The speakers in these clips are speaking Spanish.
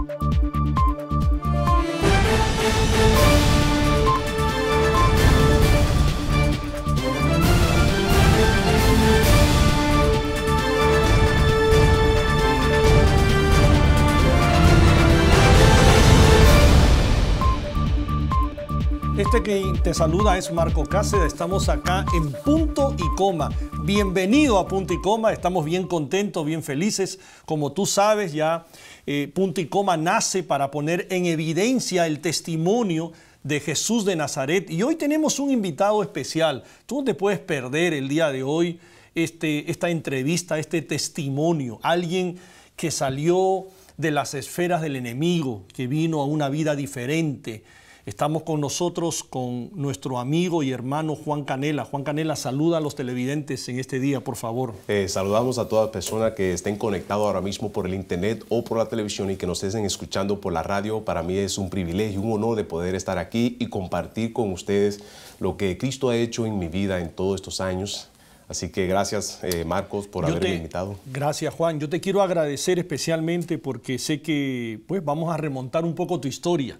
Este que te saluda es Marco Cáceres. Estamos acá en Punto y Coma. Bienvenido a Punto y Coma. Estamos bien contentos, bien felices. Como tú sabes, ya Punto y Coma nace para poner en evidencia el testimonio de Jesús de Nazaret. Y hoy tenemos un invitado especial. Tú no te puedes perder el día de hoy esta entrevista, este testimonio. Alguien que salió de las esferas del enemigo, que vino a una vida diferente. Estamos con nosotros con nuestro amigo y hermano Juan Canela. Juan Canela, saluda a los televidentes en este día, por favor. Saludamos a todas personas que estén conectados ahora mismo por el internet o por la televisión y que nos estén escuchando por la radio. Para mí es un privilegio, un honor de poder estar aquí y compartir con ustedes lo que Cristo ha hecho en mi vida en todos estos años. Así que gracias, Marcos, por haberme invitado. Gracias, Juan. Yo te quiero agradecer especialmente porque sé que vamos a remontar un poco tu historia.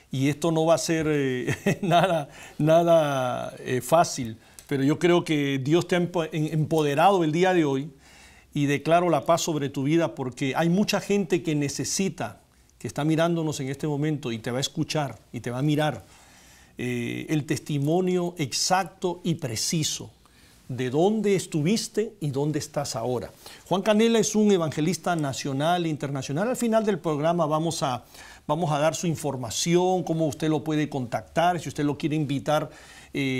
Y esto no va a ser nada fácil, pero yo creo que Dios te ha empoderado el día de hoy y declaro la paz sobre tu vida porque hay mucha gente que necesita, que está mirándonos en este momento y te va a escuchar y te va a mirar el testimonio exacto y preciso de dónde estuviste y dónde estás ahora. Juan Canela es un evangelista nacional e internacional. Al final del programa vamos a dar su información, cómo usted lo puede contactar, si usted lo quiere invitar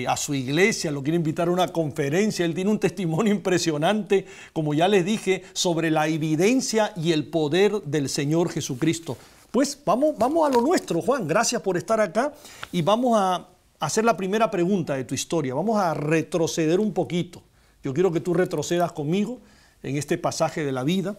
a su iglesia, lo quiere invitar a una conferencia. Él tiene un testimonio impresionante, como ya les dije, sobre la evidencia y el poder del Señor Jesucristo. Pues vamos a lo nuestro, Juan. Gracias por estar acá y vamos a hacer la primera pregunta de tu historia. Vamos a retroceder un poquito. Yo quiero que tú retrocedas conmigo en este pasaje de la vida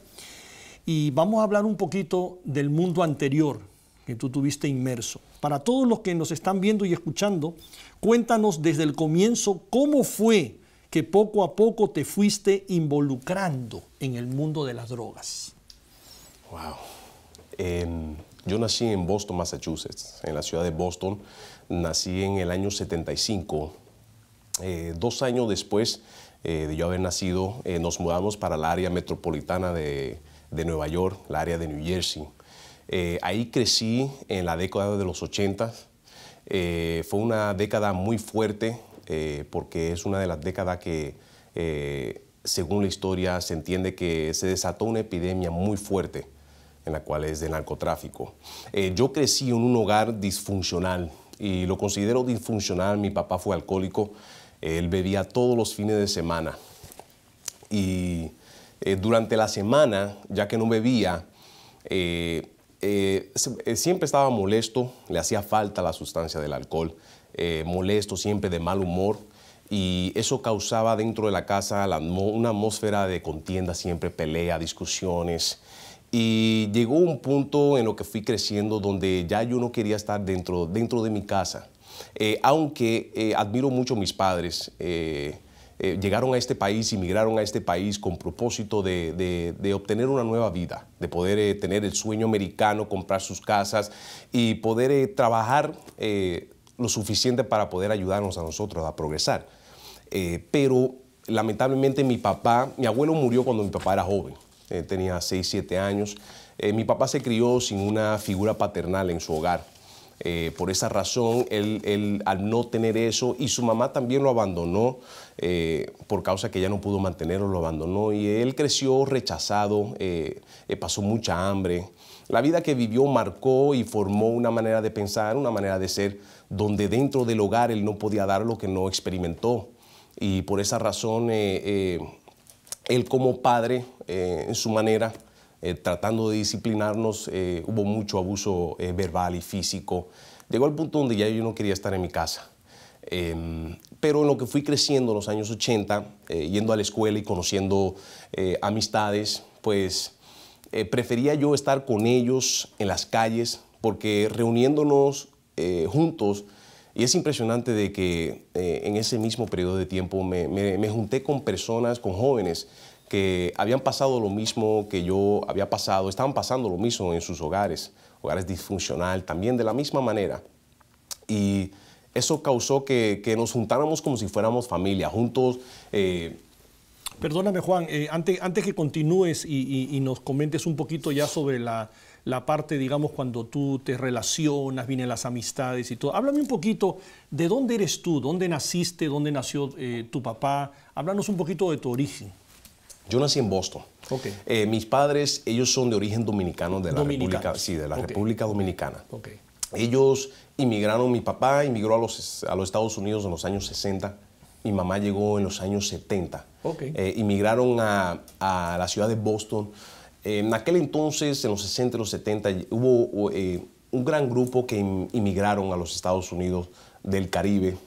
y vamos a hablar un poquito del mundo anterior que tú tuviste inmerso. Para todos los que nos están viendo y escuchando, cuéntanos desde el comienzo cómo fue que poco a poco te fuiste involucrando en el mundo de las drogas. Wow. Yo nací en Boston, Massachusetts, en la ciudad de Boston. Nací en el año 75. 2 años después de yo haber nacido, nos mudamos para el área metropolitana de Nueva York, la área de New Jersey. Ahí crecí en la década de los 80. Fue una década muy fuerte porque es una de las décadas que, según la historia, se entiende que se desató una epidemia muy fuerte en la cual es de narcotráfico. Yo crecí en un hogar disfuncional y lo considero disfuncional. Mi papá fue alcohólico, él bebía todos los fines de semana y durante la semana, ya que no bebía, siempre estaba molesto, le hacía falta la sustancia del alcohol, molesto, siempre de mal humor, y eso causaba dentro de la casa una atmósfera de contienda, siempre pelea, discusiones. Y llegó un punto en lo que fui creciendo donde ya yo no quería estar dentro de mi casa. Aunque admiro mucho a mis padres, llegaron a este país, emigraron a este país con propósito de obtener una nueva vida, de poder tener el sueño americano, comprar sus casas y poder trabajar lo suficiente para poder ayudarnos a nosotros a progresar. Pero lamentablemente mi abuelo murió cuando mi papá era joven, tenía 6, 7 años. Mi papá se crió sin una figura paternal en su hogar. Por esa razón, él al no tener eso, y su mamá también lo abandonó, por causa que ella no pudo mantenerlo, lo abandonó, y él creció rechazado, pasó mucha hambre. La vida que vivió marcó y formó una manera de pensar, una manera de ser, donde dentro del hogar él no podía dar lo que no experimentó. Y por esa razón, él como padre, en su manera, tratando de disciplinarnos, hubo mucho abuso verbal y físico. Llegó al punto donde ya yo no quería estar en mi casa. Pero en lo que fui creciendo en los años 80, yendo a la escuela y conociendo amistades, pues prefería yo estar con ellos en las calles, porque reuniéndonos juntos, y es impresionante de que en ese mismo periodo de tiempo me junté con personas, con jóvenes, que habían pasado lo mismo que yo había pasado, estaban pasando lo mismo en sus hogares, hogares disfuncional, también de la misma manera. Y eso causó que nos juntáramos como si fuéramos familia, juntos. Perdóname, Juan, antes que continúes y nos comentes un poquito ya sobre la parte, digamos, cuando tú te relacionas, vienen las amistades y todo. Háblame un poquito de dónde eres tú, dónde naciste, dónde nació tu papá. Háblanos un poquito de tu origen. Yo nací en Boston. Okay. Mis padres, ellos son de origen dominicano, de la República, sí, de la República Dominicana. Okay. Ellos inmigraron, mi papá inmigró a los Estados Unidos en los años 60, mi mamá llegó en los años 70. Okay. Inmigraron a la ciudad de Boston. En aquel entonces, en los 60 y los 70, hubo un gran grupo que inmigraron a los Estados Unidos del Caribe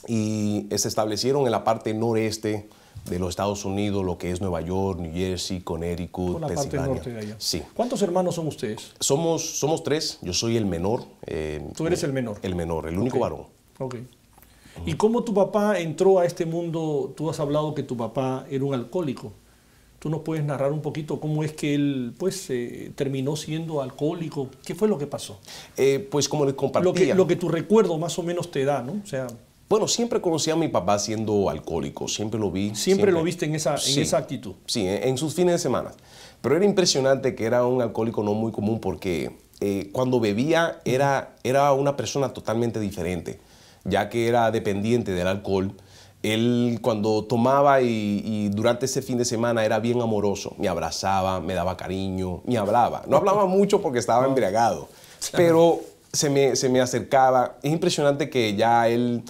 y se establecieron en la parte noreste de los Estados Unidos, lo que es Nueva York, New Jersey, Connecticut, Por la parte norte de allá. Sí. ¿Cuántos hermanos son ustedes? Somos tres, yo soy el menor. ¿Tú eres el menor? El menor, el único varón. Okay. ¿Y cómo tu papá entró a este mundo? Tú has hablado que tu papá era un alcohólico. ¿Tú nos puedes narrar un poquito cómo es que él pues, terminó siendo alcohólico? ¿Qué fue lo que pasó? Pues como les compartía. Lo que tu recuerdo más o menos te da, ¿no? O sea, bueno, siempre conocí a mi papá siendo alcohólico, siempre lo vi. Siempre lo viste en esa actitud. Sí, en sus fines de semana. Pero era impresionante que era un alcohólico no muy común porque cuando bebía era una persona totalmente diferente, ya que era dependiente del alcohol. Él cuando tomaba y durante ese fin de semana era bien amoroso, me abrazaba, me daba cariño, me hablaba. No hablaba mucho porque estaba embriagado, pero se me acercaba. Es impresionante que ya él,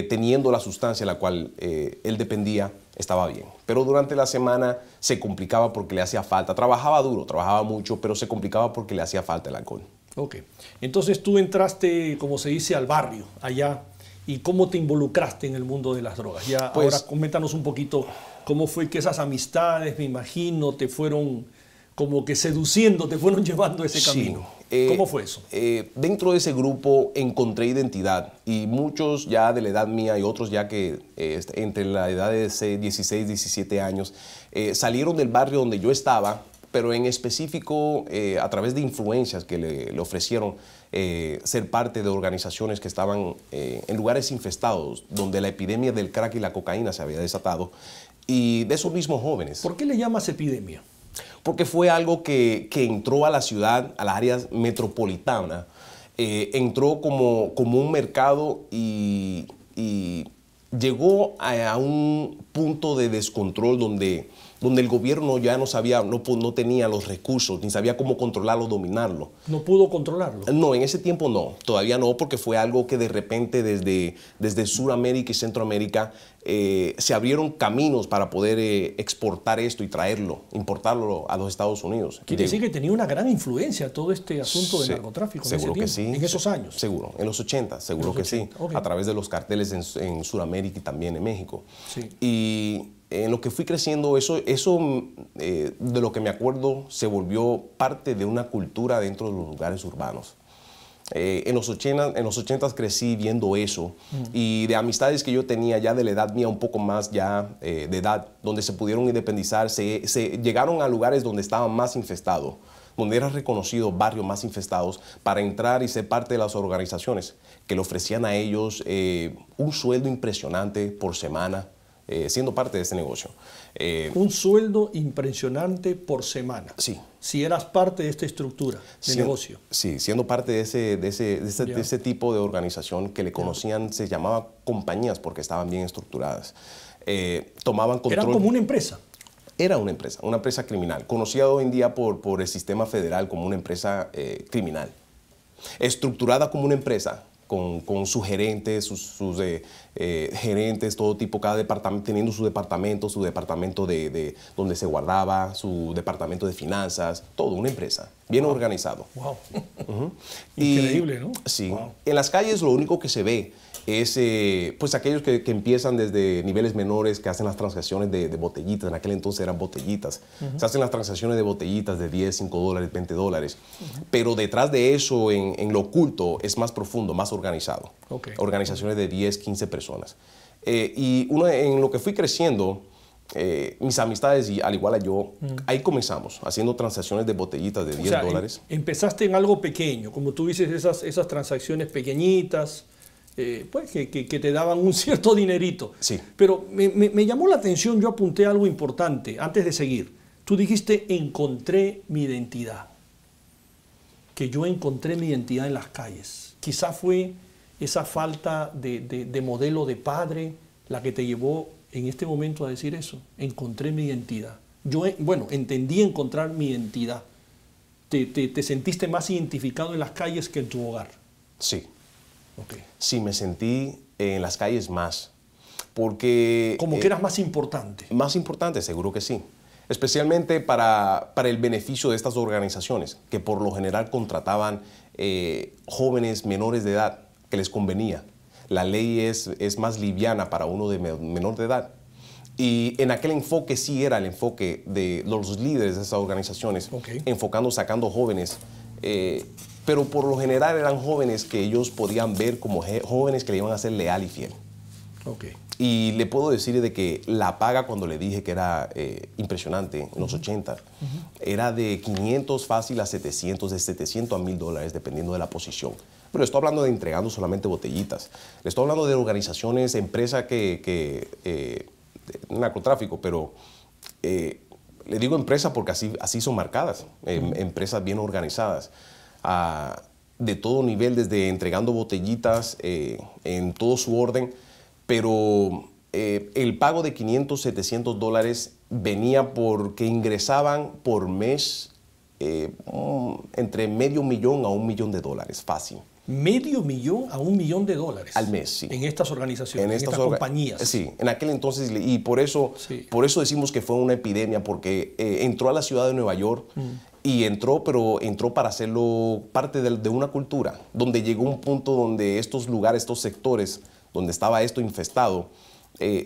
teniendo la sustancia a la cual él dependía, estaba bien. Pero durante la semana se complicaba porque le hacía falta. Trabajaba duro, trabajaba mucho, pero se complicaba porque le hacía falta el alcohol. Ok. Entonces tú entraste, como se dice, al barrio, allá. ¿Y cómo te involucraste en el mundo de las drogas? Ya, pues, ahora coméntanos un poquito cómo fue que esas amistades, me imagino, te fueron como que seduciendo, te fueron llevando a ese camino. ¿Cómo fue eso? Dentro de ese grupo encontré identidad y muchos ya de la edad mía y otros ya que entre la edad de 16, 17 años salieron del barrio donde yo estaba, pero en específico a través de influencias que le ofrecieron ser parte de organizaciones que estaban en lugares infestados, donde la epidemia del crack y la cocaína se había desatado, y de esos mismos jóvenes. ¿Por qué le llamas epidemia? Porque fue algo que entró a la ciudad, a las áreas metropolitanas, entró como un mercado y llegó a un punto de descontrol donde el gobierno ya no tenía los recursos, ni sabía cómo controlarlo, dominarlo. ¿No pudo controlarlo? No, en ese tiempo no, todavía no, porque fue algo que de repente desde Sudamérica y Centroamérica se abrieron caminos para poder exportar esto y traerlo, importarlo a los Estados Unidos. Quiere decir que tenía una gran influencia todo este asunto del narcotráfico en ese tiempo, sí, en esos años. Seguro, en los 80, seguro que sí, a través de los carteles en Sudamérica y también en México. Sí. Y en lo que fui creciendo, eso de lo que me acuerdo se volvió parte de una cultura dentro de los lugares urbanos. En los 80 crecí viendo eso y de amistades que yo tenía ya de la edad mía, un poco más ya de edad, donde se pudieron independizar, se llegaron a lugares donde estaban más infestados, donde eran reconocidos barrios más infestados para entrar y ser parte de las organizaciones que le ofrecían a ellos un sueldo impresionante por semana, siendo parte de ese negocio. Un sueldo impresionante por semana. Sí. Si eras parte de esta estructura de negocio. Sí, siendo parte de ese tipo de organización que le conocían, se llamaba compañías porque estaban bien estructuradas. Tomaban control. ¿Eran como una empresa? Era una empresa criminal, conocida hoy en día por el sistema federal como una empresa criminal. Estructurada como una empresa, con sus gerentes, sus gerentes, todo tipo, cada departamento teniendo su departamento de donde se guardaba, su departamento de finanzas, todo, una empresa, bien organizado. Wow. Increíble, ¿no? Sí. Wow. En las calles lo único que se ve es pues aquellos que empiezan desde niveles menores, que hacen las transacciones de botellitas, en aquel entonces eran botellitas, se hacen las transacciones de botellitas de 10, 5 dólares, 20 dólares, pero detrás de eso, en lo oculto, es más profundo, más organizado. Organizaciones de 10, 15 personas. Y en lo que fui creciendo, mis amistades, y al igual a yo, ahí comenzamos, haciendo transacciones de botellitas de $10. Empezaste en algo pequeño, como tú dices, esas transacciones pequeñitas, pues que te daban un cierto dinerito. Sí. Pero me llamó la atención, yo apunté algo importante antes de seguir. Tú dijiste, encontré mi identidad. Que yo encontré mi identidad en las calles. Quizá fue esa falta de modelo de padre la que te llevó en este momento a decir eso. Encontré mi identidad. Yo, entendí encontrar mi identidad. ¿Te sentiste más identificado en las calles que en tu hogar? Sí. Okay. Sí, me sentí en las calles más. Porque... Como que eras más importante. Más importante, seguro que sí. Especialmente para el beneficio de estas organizaciones, que por lo general contrataban jóvenes menores de edad, que les convenía. La ley es más liviana para uno de menor de edad. Y en aquel enfoque sí era el enfoque de los líderes de esas organizaciones, okay, sacando jóvenes, pero por lo general eran jóvenes que ellos podían ver como jóvenes que le iban a ser leal y fiel. Okay. Y le puedo decir de que la paga, cuando le dije que era impresionante en los 80, era de 500 fácil a 700, de 700 a $1000, dependiendo de la posición. Pero estoy hablando de entregando solamente botellitas. Le estoy hablando de organizaciones, empresas narcotráfico, pero le digo empresa porque así son marcadas, empresas bien organizadas, de todo nivel, desde entregando botellitas en todo su orden. Pero el pago de 500, 700 dólares venía porque ingresaban por mes entre $500,000 a $1 millón, fácil. $500,000 a $1 millón. Al mes, sí. En estas organizaciones, en estas compañías. Sí, en aquel entonces, y por eso decimos que fue una epidemia, porque entró a la ciudad de Nueva York y entró para hacerlo parte de una cultura, donde llegó un punto donde estos lugares, estos sectores, donde estaba esto infestado,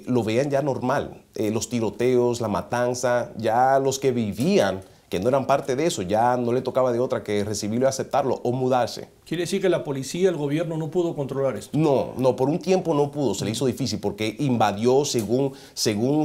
lo veían ya normal. Los tiroteos, la matanza, ya los que vivían, que no eran parte de eso, ya no le tocaba de otra que recibirlo y aceptarlo o mudarse. ¿Quiere decir que la policía, el gobierno no pudo controlar esto? No, por un tiempo no pudo, se le hizo difícil porque invadió según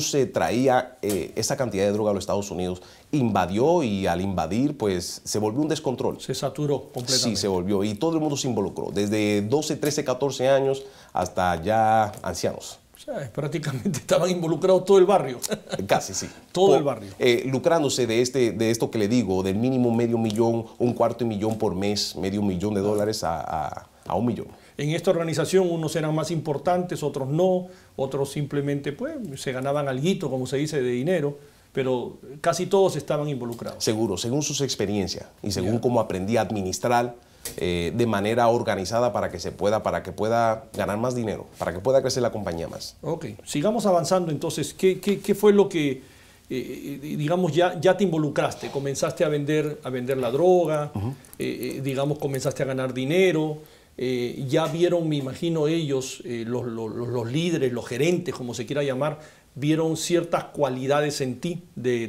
se traía esa cantidad de droga a los Estados Unidos, invadió, y al invadir pues se volvió un descontrol. Se saturó completamente. Sí, se volvió, y todo el mundo se involucró, desde 12, 13, 14 años hasta ya ancianos. O sea, prácticamente estaban involucrados todo el barrio. Casi, sí. Todo el barrio. Lucrándose de esto que le digo, del mínimo $500,000, $250,000 por mes, $500,000 a $1 millón. En esta organización unos eran más importantes, otros no, otros simplemente pues se ganaban alguito, como se dice, de dinero, pero casi todos estaban involucrados. Seguro, según sus experiencias y según cómo aprendí a administrar de manera organizada para que pueda ganar más dinero, para que pueda crecer la compañía más. Ok, sigamos avanzando entonces. ¿Qué fue lo que, digamos, ya te involucraste? Comenzaste a vender la droga, digamos, comenzaste a ganar dinero, ya vieron, me imagino ellos, los líderes, los gerentes, como se quiera llamar, vieron ciertas cualidades en ti,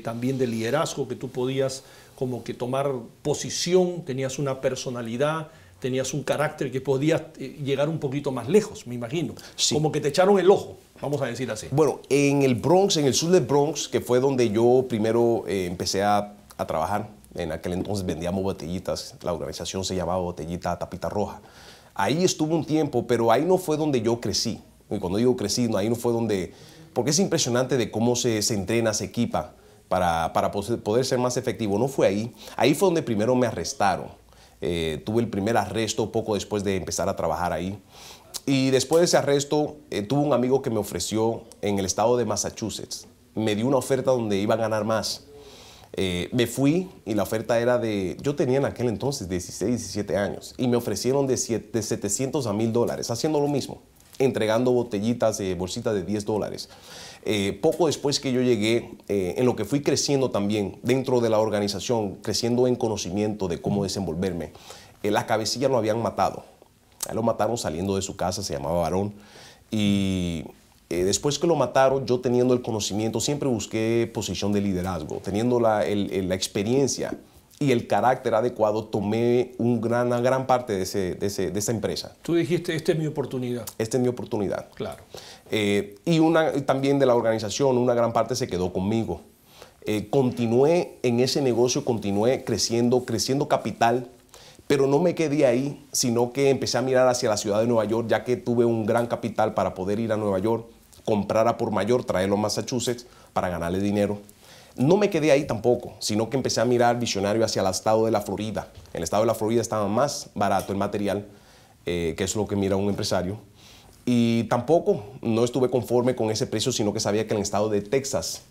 también de liderazgo, que tú podías como que tomar posición, tenías una personalidad, tenías un carácter que podías llegar un poquito más lejos, me imagino. Sí. Como que te echaron el ojo, vamos a decir así. Bueno, en el Bronx, en el sur del Bronx, que fue donde yo primero empecé a trabajar, en aquel entonces vendíamos botellitas, la organización se llamaba Botellita Tapita Roja. Ahí estuve un tiempo, pero ahí no fue donde yo crecí. Y cuando digo crecí, ahí no fue donde... Porque es impresionante de cómo se entrena, se equipa para poder ser más efectivo. No fue ahí. Ahí fue donde primero me arrestaron. Tuve el primer arresto poco después de empezar a trabajar ahí. Y después de ese arresto, tuve un amigo que me ofreció en el estado de Massachusetts. Me dio una oferta donde iba a ganar más. Me fui y la oferta era de... Yo tenía en aquel entonces 16, 17 años. Y me ofrecieron de 700 a $1000, haciendo lo mismo, entregando botellitas, bolsitas de $10. Poco después que yo llegué, en lo que fui creciendo también dentro de la organización, creciendo en conocimiento de cómo desenvolverme, la cabecilla lo habían matado. A él lo mataron saliendo de su casa, se llamaba Varón. Y después que lo mataron, yo teniendo el conocimiento, siempre busqué posición de liderazgo, teniendo la experiencia. y el carácter adecuado, tomé una gran parte de esa empresa. Tú dijiste, esta es mi oportunidad. Esta es mi oportunidad. Claro. Y también de la organización, una gran parte se quedó conmigo. Continué en ese negocio, continué creciendo capital, pero no me quedé ahí, sino que empecé a mirar hacia la ciudad de Nueva York, ya que tuve un gran capital para poder ir a Nueva York, comprar a por mayor, traerlo a Massachusetts para ganarle dinero. No me quedé ahí tampoco, sino que empecé a mirar visionario hacia el estado de la Florida. En el estado de la Florida estaba más barato el material, que es lo que mira un empresario. Y tampoco no estuve conforme con ese precio, sino que sabía que en el estado de Texas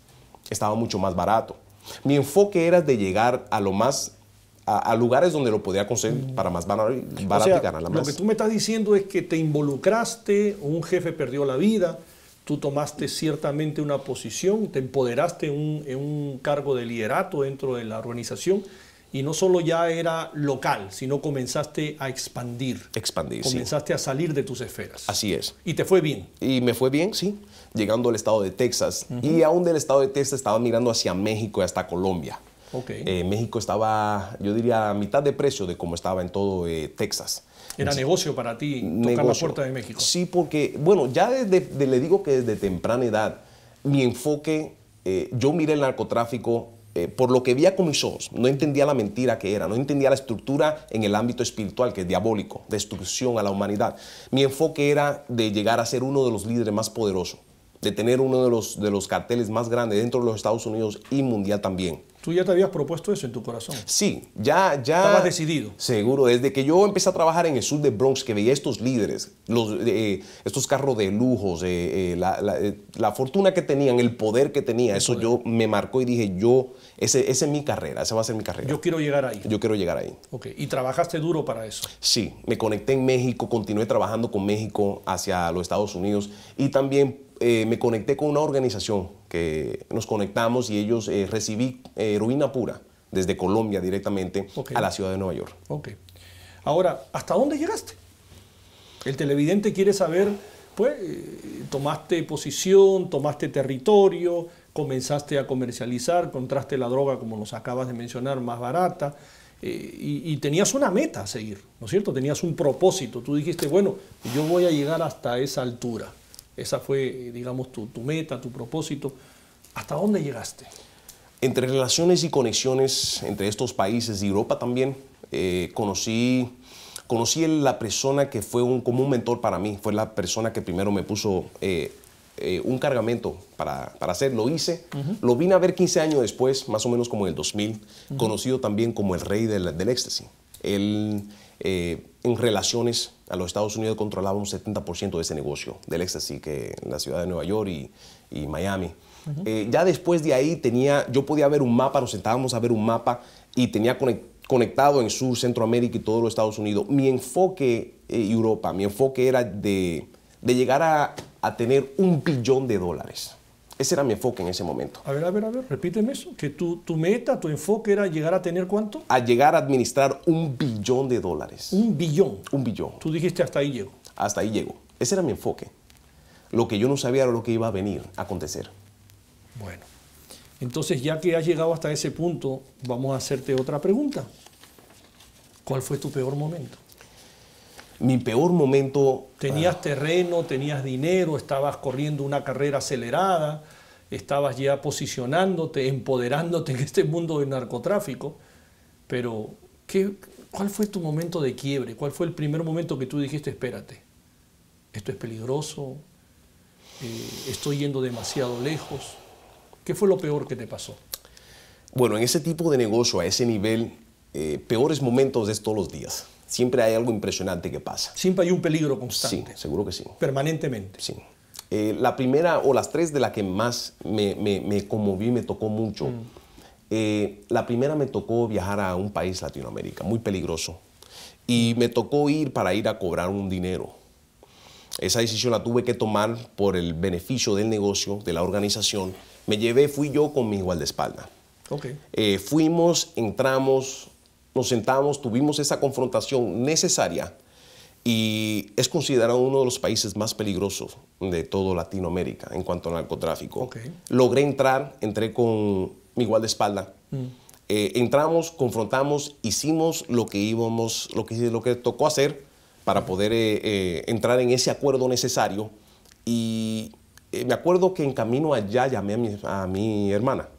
estaba mucho más barato. Mi enfoque era de llegar a lugares donde lo podía conseguir para más barato y ganarla más. Lo que tú me estás diciendo es que te involucraste, un jefe perdió la vida, tú tomaste ciertamente una posición, te empoderaste en un cargo de liderato dentro de la organización y no solo ya era local, sino comenzaste a expandir. Comenzaste a salir de tus esferas. Así es. ¿Y te fue bien? Y me fue bien, sí. Llegando al estado de Texas. Y aún del estado de Texas estaba mirando hacia México y hasta Colombia. Okay. México estaba, yo diría, a mitad de precio de como estaba en todo Texas. ¿Era negocio para ti tocar la puerta de México? Sí, porque, bueno, ya le digo que desde temprana edad, mi enfoque, yo miré el narcotráfico por lo que veía con mis ojos. No entendía la mentira que era, no entendía la estructura en el ámbito espiritual, que es diabólico, destrucción a la humanidad. Mi enfoque era de llegar a ser uno de los líderes más poderosos, de tener uno de los carteles más grandes dentro de los Estados Unidos y mundial también. ¿Tú ya te habías propuesto eso en tu corazón? Sí, ya. ¿Estabas decidido? Seguro. Desde que yo empecé a trabajar en el sur de Bronx, que veía estos líderes, estos carros de lujos, la fortuna que tenían, el poder que tenía, eso yo me marcó y dije, esa es mi carrera, esa va a ser mi carrera. Yo quiero llegar ahí. Yo quiero llegar ahí. Ok. ¿Y trabajaste duro para eso? Sí, me conecté en México, continué trabajando con México hacia los Estados Unidos y también me conecté con una organización que nos conectamos y ellos recibí heroína pura desde Colombia directamente a la ciudad de Nueva York. Ok. Ahora, ¿hasta dónde llegaste? El televidente quiere saber, pues, tomaste posición, tomaste territorio, comenzaste a comercializar, encontraste la droga, como nos acabas de mencionar, más barata, y tenías una meta a seguir, ¿no es cierto? Tenías un propósito. Tú dijiste, bueno, yo voy a llegar hasta esa altura. Esa fue, digamos, tu meta, tu propósito. ¿Hasta dónde llegaste? Entre relaciones y conexiones entre estos países y Europa también, conocí la persona que fue como un mentor para mí. Fue la persona que primero me puso un cargamento para hacer. Lo hice. Lo vine a ver 15 años después, más o menos como en el 2000, conocido también como el rey del éxtasis. Él, en relaciones a los Estados Unidos, controlaba un 70% de ese negocio del éxtasis que en la ciudad de Nueva York y Miami. Ya después de ahí yo podía ver un mapa, nos sentábamos a ver un mapa y tenía conectado en Sur, Centroamérica y todos los Estados Unidos. Mi enfoque, Europa, mi enfoque era de llegar a tener $1 billón. Ese era mi enfoque en ese momento. A ver, repíteme eso. Que tu meta, tu enfoque era llegar a tener ¿cuánto? A llegar a administrar $1 billón. ¿1 billón? 1 billón. Tú dijiste hasta ahí llego. Hasta ahí llego. Ese era mi enfoque. Lo que yo no sabía era lo que iba a venir a acontecer. Bueno, entonces ya que has llegado hasta ese punto, vamos a hacerte otra pregunta. ¿Cuál fue tu peor momento? Mi peor momento... ¿Tenías terreno, tenías dinero, estabas corriendo una carrera acelerada, estabas ya posicionándote, empoderándote en este mundo del narcotráfico? Pero, ¿cuál fue tu momento de quiebre? ¿Cuál fue el primer momento que tú dijiste, espérate, esto es peligroso, estoy yendo demasiado lejos? ¿Qué fue lo peor que te pasó? Bueno, en ese tipo de negocio, a ese nivel, peores momentos es todos los días. Siempre hay algo impresionante que pasa. Siempre hay un peligro constante. Sí, seguro que sí. Permanentemente. Sí. La primera o las tres de las que más me conmoví, me tocó mucho. La primera me tocó viajar a un país Latinoamérica, muy peligroso. Y me tocó ir a cobrar un dinero. Esa decisión la tuve que tomar por el beneficio del negocio, de la organización. Fui yo con mi guardaespaldas. Okay. Fuimos, entramos, nos sentamos, tuvimos esa confrontación necesaria y es considerado uno de los países más peligrosos de toda Latinoamérica en cuanto al narcotráfico. Okay. Logré entrar, entré con mi guardaespaldas. Entramos, confrontamos, hicimos lo que tocó hacer para poder entrar en ese acuerdo necesario. Y me acuerdo que en camino allá llamé a mi hermana.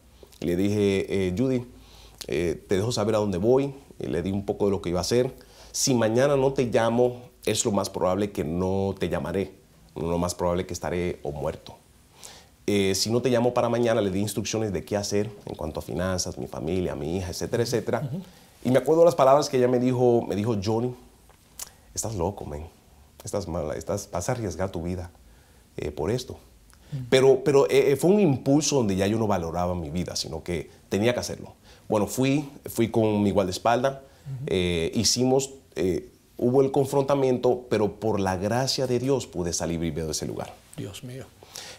Le dije, Judy, te dejo saber a dónde voy. Y le di un poco de lo que iba a hacer. Si mañana no te llamo, es lo más probable que no te llamaré. Lo más probable que estaré o muerto. Si no te llamo para mañana, le di instrucciones de qué hacer en cuanto a finanzas, mi familia, mi hija, etcétera, etcétera. Y me acuerdo las palabras que ella me dijo, Johnny, estás loco, man. Estás mala, vas a arriesgar tu vida por esto. Pero fue un impulso donde ya yo no valoraba mi vida, sino que tenía que hacerlo. Bueno, fui con mi guardaespaldas, hubo el confrontamiento, pero por la gracia de Dios pude salir vivo de ese lugar. Dios mío.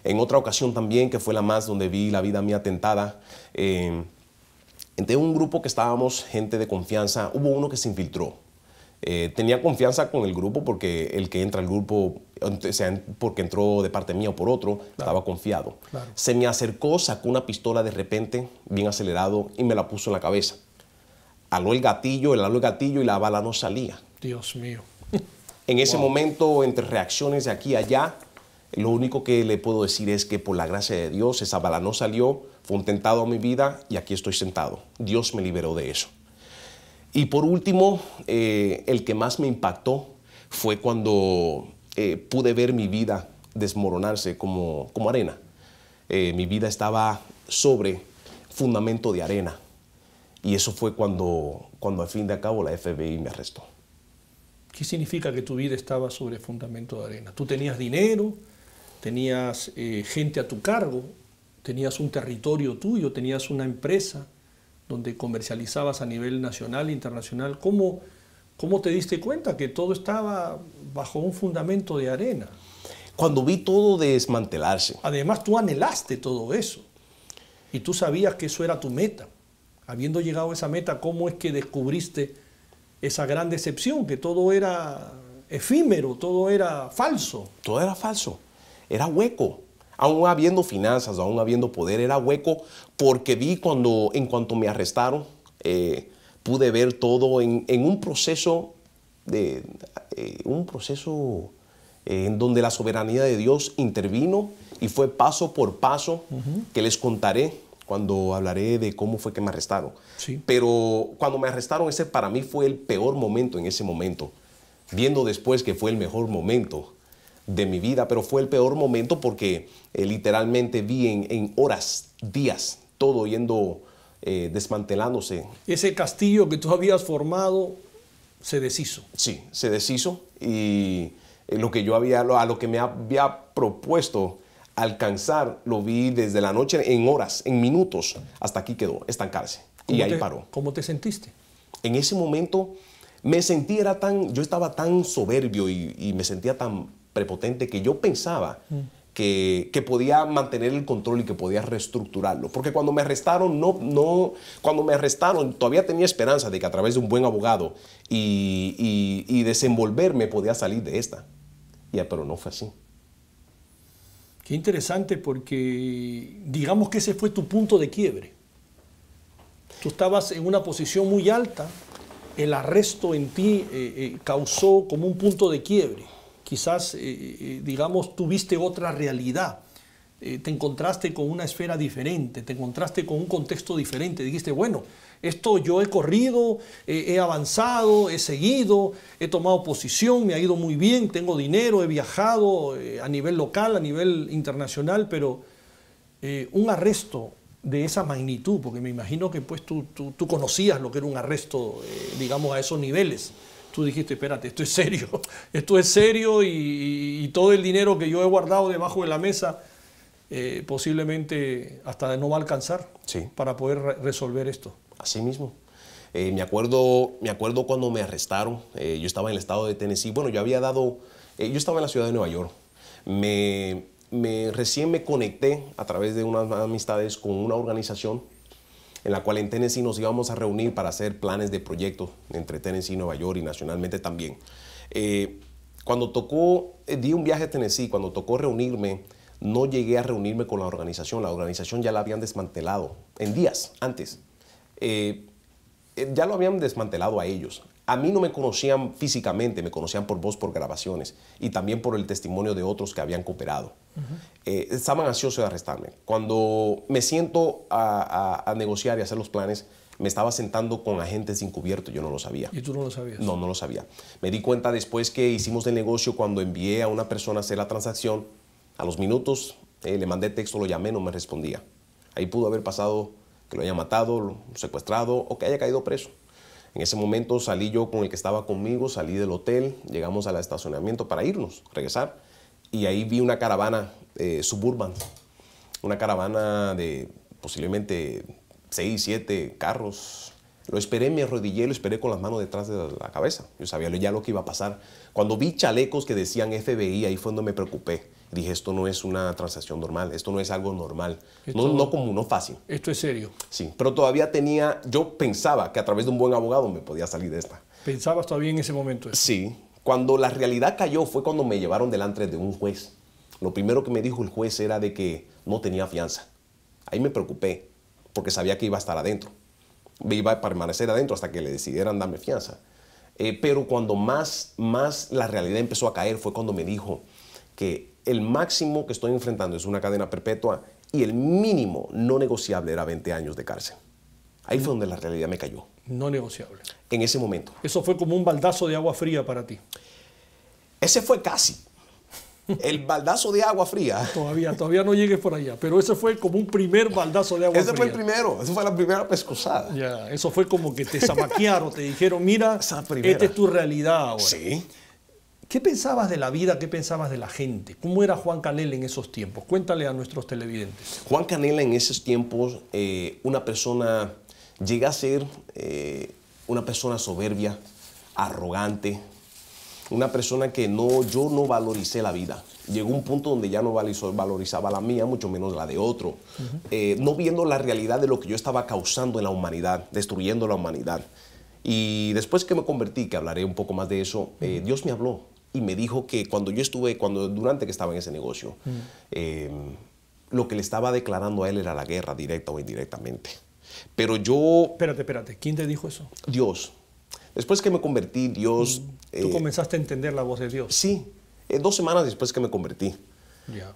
En otra ocasión también, que fue la más donde vi la vida mía tentada, entre un grupo que estábamos, gente de confianza, hubo uno que se infiltró. Tenía confianza con el grupo porque el que entra al grupo, sea porque entró de parte mía o por otro, claro, estaba confiado. Claro. Se me acercó, sacó una pistola de repente, bien acelerado, y me la puso en la cabeza. Aló el gatillo y la bala no salía. Dios mío. En ese momento, entre reacciones de aquí y allá, lo único que le puedo decir es que por la gracia de Dios, esa bala no salió, fue un tentado a mi vida y aquí estoy sentado. Dios me liberó de eso. Y por último, el que más me impactó fue cuando pude ver mi vida desmoronarse como arena. Mi vida estaba sobre fundamento de arena. Y eso fue cuando al fin de cabo la FBI me arrestó. ¿Qué significa que tu vida estaba sobre fundamento de arena? ¿Tú tenías dinero? ¿Tenías gente a tu cargo? ¿Tenías un territorio tuyo? ¿Tenías una empresa donde comercializabas a nivel nacional e internacional? ¿Cómo te diste cuenta que todo estaba bajo un fundamento de arena? Cuando vi todo desmantelarse. Además, tú anhelaste todo eso y tú sabías que eso era tu meta. Habiendo llegado a esa meta, ¿cómo es que descubriste esa gran decepción? Que todo era efímero, todo era falso. Todo era falso, era hueco. Aún habiendo finanzas, aún habiendo poder, era hueco porque vi en cuanto me arrestaron, pude ver todo en un proceso en donde la soberanía de Dios intervino y fue paso por paso que les contaré cuando hablaré de cómo fue que me arrestaron. Sí. Pero cuando me arrestaron, ese para mí fue el peor momento en ese momento. Viendo después que fue el mejor momento de mi vida, pero fue el peor momento porque literalmente vi en horas, días, todo yendo desmantelándose. Ese castillo que tú habías formado se deshizo. Sí, se deshizo y a lo que me había propuesto alcanzar, lo vi desde la noche en horas, en minutos, hasta aquí quedó, estancarse. Y ahí paró. ¿Cómo te sentiste? En ese momento yo estaba tan soberbio y me sentía tan prepotente que yo pensaba que podía mantener el control y que podía reestructurarlo. Porque cuando me arrestaron, todavía tenía esperanza de que a través de un buen abogado y desenvolverme podía salir de esta. Pero no fue así. Qué interesante porque digamos que ese fue tu punto de quiebre. Tú estabas en una posición muy alta, el arresto en ti causó como un punto de quiebre. Quizás, digamos, tuviste otra realidad, te encontraste con una esfera diferente, te encontraste con un contexto diferente. Dijiste, bueno, esto yo he corrido, he avanzado, he seguido, he tomado posición, me ha ido muy bien, tengo dinero, he viajado a nivel local, a nivel internacional, pero un arresto de esa magnitud, porque me imagino que pues tú conocías lo que era un arresto, digamos, a esos niveles. Tú dijiste, espérate, esto es serio y todo el dinero que yo he guardado debajo de la mesa posiblemente hasta no va a alcanzar para poder resolver esto. Así mismo. Me acuerdo cuando me arrestaron, yo estaba en el estado de Tennessee. Bueno, yo estaba en la ciudad de Nueva York. Recién me conecté a través de unas amistades con una organización en la cual en Tennessee nos íbamos a reunir para hacer planes de proyectos entre Tennessee y Nueva York y nacionalmente también. Di un viaje a Tennessee, cuando tocó reunirme, no llegué a reunirme con la organización ya la habían desmantelado en días antes. Ya lo habían desmantelado a ellos. A mí no me conocían físicamente, me conocían por voz, por grabaciones y también por el testimonio de otros que habían cooperado. Estaban ansiosos de arrestarme. Cuando me siento a negociar y hacer los planes, me estaba sentando con agentes encubiertos, yo no lo sabía. ¿Y tú no lo sabías? No, no lo sabía. Me di cuenta después que hicimos el negocio, cuando envié a una persona a hacer la transacción, a los minutos le mandé texto, lo llamé, no me respondía. Ahí pudo haber pasado que lo haya matado, lo secuestrado o que haya caído preso. En ese momento salí yo con el que estaba conmigo, salí del hotel, llegamos al estacionamiento para irnos, regresar, y ahí vi una caravana Suburban, una caravana de posiblemente 6, 7 carros. Lo esperé, me arrodillé, lo esperé con las manos detrás de la cabeza. Yo sabía ya lo que iba a pasar. Cuando vi chalecos que decían FBI, ahí fue donde me preocupé. Dije, esto no es una transacción normal, esto no es algo normal, no común, no fácil. Esto es serio. Sí, pero todavía yo pensaba que a través de un buen abogado me podía salir de esta. ¿Pensabas todavía en ese momento eso? Sí, cuando la realidad cayó fue cuando me llevaron delante de un juez. Lo primero que me dijo el juez era de que no tenía fianza. Ahí me preocupé, porque sabía que iba a estar adentro. Iba a permanecer adentro hasta que le decidieran darme fianza. Pero cuando más la realidad empezó a caer fue cuando me dijo que el máximo que estoy enfrentando es una cadena perpetua y el mínimo no negociable era 20 años de cárcel. Ahí fue donde la realidad me cayó. No negociable. En ese momento. Eso fue como un baldazo de agua fría para ti. Ese fue casi. El baldazo de agua fría. Todavía no llegues por allá, pero ese fue como un primer baldazo de agua fría. Ese fue el primero, esa fue la primera pescosada. Ya, eso fue como que te zamaquearon, te dijeron, mira, esta es tu realidad ahora. Sí. ¿Qué pensabas de la vida? ¿Qué pensabas de la gente? ¿Cómo era Juan Canela en esos tiempos? Cuéntale a nuestros televidentes. Juan Canela en esos tiempos, una persona, llega a ser una persona soberbia, arrogante, una persona que yo no valoricé la vida. Llegó un punto donde ya no valorizaba la mía, mucho menos la de otro. No viendo la realidad de lo que yo estaba causando en la humanidad, destruyendo la humanidad. Y después que me convertí, que hablaré un poco más de eso, Dios me habló y me dijo que durante que estaba en ese negocio, lo que le estaba declarando a él era la guerra, directa o indirectamente. Pero yo... Espérate. ¿Quién te dijo eso? Dios. Después que me convertí, Dios... ¿Tú comenzaste a entender la voz de Dios? Sí. 2 semanas después que me convertí. Yeah.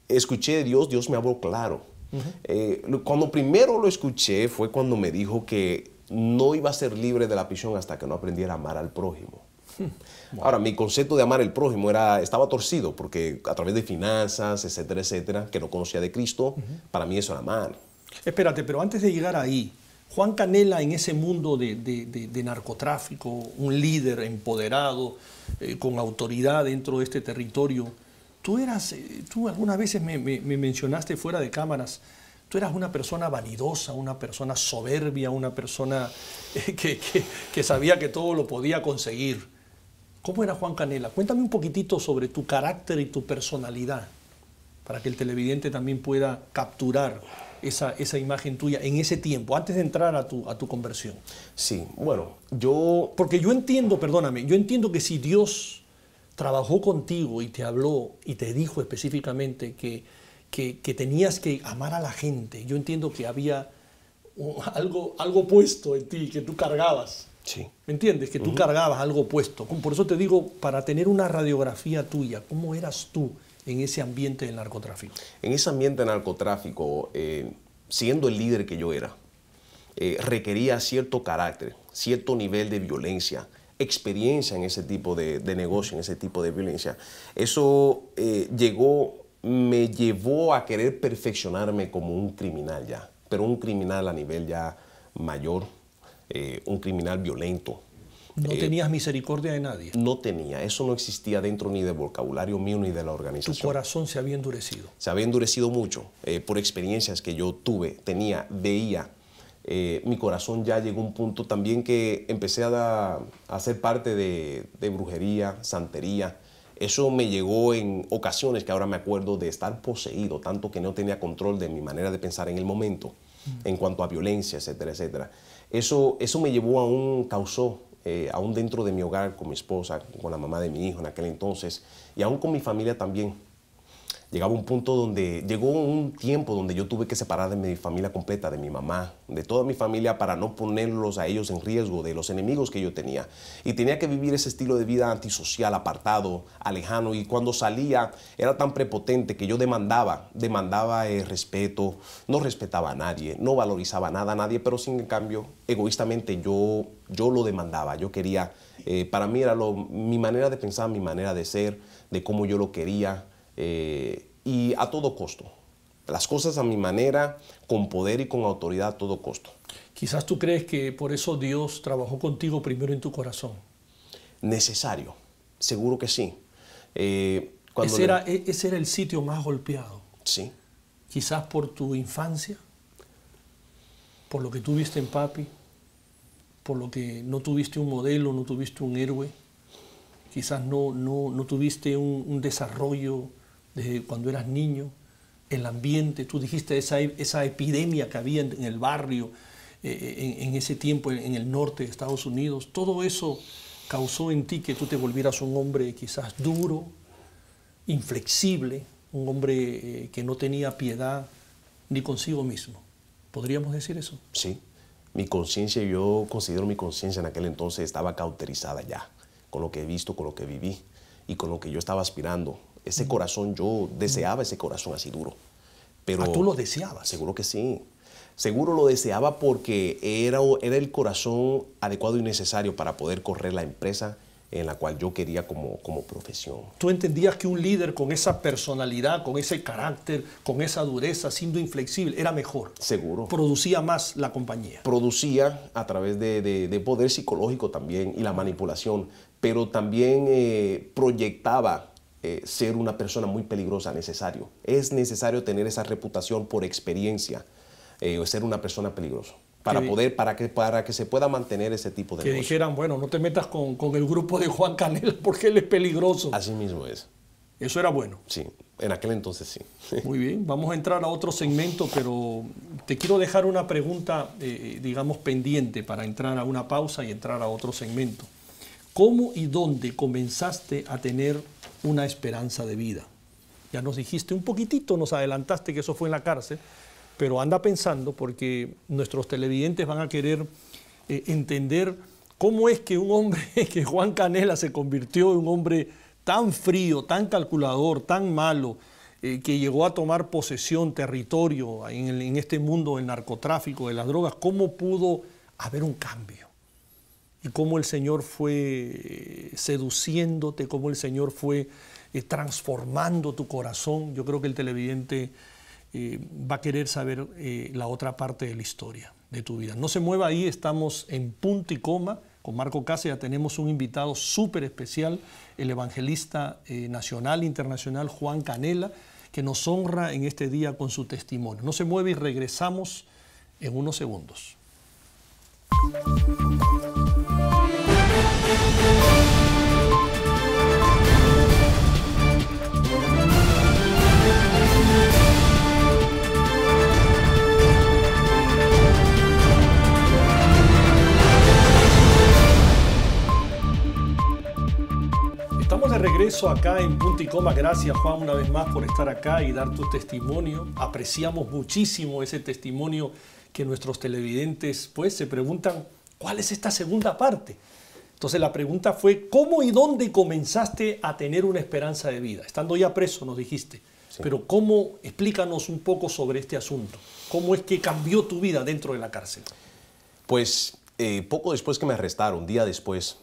Escuché de Dios, Dios me habló claro. Cuando primero lo escuché fue cuando me dijo que no iba a ser libre de la prisión hasta que no aprendiera a amar al prójimo. Wow. Ahora, mi concepto de amar al prójimo estaba torcido, porque a través de finanzas, etcétera, etcétera, que no conocía de Cristo, para mí eso era amar. Espérate, pero antes de llegar ahí, Juan Canela en ese mundo de narcotráfico, un líder empoderado, con autoridad dentro de este territorio, tú algunas veces me mencionaste fuera de cámaras, tú eras una persona vanidosa, una persona soberbia, una persona que sabía que todo lo podía conseguir. ¿Cómo era Juan Canela? Cuéntame un poquitito sobre tu carácter y tu personalidad, para que el televidente también pueda capturar esa imagen tuya en ese tiempo, antes de entrar a tu conversión. Sí, bueno, Porque yo entiendo, perdóname, yo entiendo que si Dios trabajó contigo y te habló y te dijo específicamente que tenías que amar a la gente, yo entiendo que había algo puesto en ti, que tú cargabas. Sí. ¿Me entiendes? Que tú cargabas algo puesto. Por eso te digo, para tener una radiografía tuya, ¿cómo eras tú en ese ambiente del narcotráfico? En ese ambiente del narcotráfico, siendo el líder que yo era, requería cierto carácter, cierto nivel de violencia, experiencia en ese tipo de negocio, en ese tipo de violencia. Eso me llevó a querer perfeccionarme como un criminal ya, pero un criminal a nivel ya mayor, un criminal violento. ¿No tenías misericordia de nadie? No tenía. Eso no existía dentro ni del vocabulario mío ni de la organización. Tu corazón se había endurecido. Se había endurecido mucho por experiencias que yo veía. Mi corazón ya llegó a un punto también que empecé a ser parte de brujería, santería. Eso me llegó en ocasiones que ahora me acuerdo de estar poseído, tanto que no tenía control de mi manera de pensar en el momento, en cuanto a violencia, etcétera, etcétera. Eso me llevó causó aún dentro de mi hogar, con mi esposa, con la mamá de mi hijo en aquel entonces, y aún con mi familia también. Llegaba un punto donde, llegó un tiempo donde yo tuve que separar de mi familia completa, de mi mamá, de toda mi familia, para no ponerlos a ellos en riesgo de los enemigos que yo tenía. Y tenía que vivir ese estilo de vida antisocial, apartado, alejano. Y cuando salía era tan prepotente que yo demandaba respeto, no respetaba a nadie, no valorizaba nada a nadie, pero sin en cambio, egoístamente yo lo demandaba. Yo quería, para mí era mi manera de pensar, mi manera de ser, de cómo yo lo quería. Y a todo costo. Las cosas a mi manera, con poder y con autoridad a todo costo. Quizás tú crees que por eso Dios trabajó contigo primero en tu corazón. Necesario, seguro que sí. Ese era el sitio más golpeado. Sí. Quizás por tu infancia, por lo que tú viste en papi, por lo que no tuviste un modelo, no tuviste un héroe. Quizás no tuviste un desarrollo desde cuando eras niño, el ambiente, tú dijiste esa epidemia que había en el barrio, en ese tiempo en el norte de Estados Unidos, todo eso causó en ti que tú te volvieras un hombre quizás duro, inflexible, un hombre que no tenía piedad ni consigo mismo. ¿Podríamos decir eso? Sí, mi conciencia, yo considero mi conciencia en aquel entonces estaba cauterizada ya, con lo que he visto, con lo que viví y con lo que yo estaba aspirando. Ese corazón, yo deseaba ese corazón así duro. Pero ¿tú lo deseabas? Seguro que sí. Seguro lo deseaba porque era el corazón adecuado y necesario para poder correr la empresa en la cual yo quería como profesión. ¿Tú entendías que un líder con esa personalidad, con ese carácter, con esa dureza, siendo inflexible, era mejor? Seguro. Producía más la compañía. Producía a través de poder psicológico también y la manipulación, pero también proyectaba ser una persona muy peligrosa, necesario. Es necesario tener esa reputación por experiencia, ser una persona peligrosa, para que se pueda mantener ese tipo de que negocio. Dijeran, bueno, no te metas con el grupo de Juan Canela porque él es peligroso. Así mismo es. Eso era bueno. Sí, en aquel entonces sí. Muy bien, vamos a entrar a otro segmento, pero te quiero dejar una pregunta, digamos, pendiente para entrar a una pausa y entrar a otro segmento. ¿Cómo y dónde comenzaste a tener una esperanza de vida? Ya nos dijiste un poquitito, nos adelantaste que eso fue en la cárcel, pero anda pensando porque nuestros televidentes van a querer entender cómo es que un hombre, que Juan Canela se convirtió en un hombre tan frío, tan calculador, tan malo, que llegó a tomar posesión, territorio en este mundo del narcotráfico, de las drogas. ¿Cómo pudo haber un cambio? Y cómo el Señor fue seduciéndote, cómo el Señor fue transformando tu corazón. Yo creo que el televidente va a querer saber la otra parte de la historia de tu vida. No se mueva ahí, estamos en punto y coma. Con Marco Cáceres ya tenemos un invitado súper especial, el evangelista nacional e internacional Juan Canela, que nos honra en este día con su testimonio. No se mueve y regresamos en unos segundos. Estamos de regreso acá en Punto y Coma. Gracias, Juan, una vez más por estar acá y dar tu testimonio. Apreciamos muchísimo ese testimonio que nuestros televidentes pues se preguntan, ¿cuál es esta segunda parte? Entonces la pregunta fue, ¿cómo y dónde comenzaste a tener una esperanza de vida? Estando ya preso, nos dijiste. Sí. Pero ¿cómo? Explícanos un poco sobre este asunto. ¿Cómo es que cambió tu vida dentro de la cárcel? Pues poco después que me arrestaron, día después,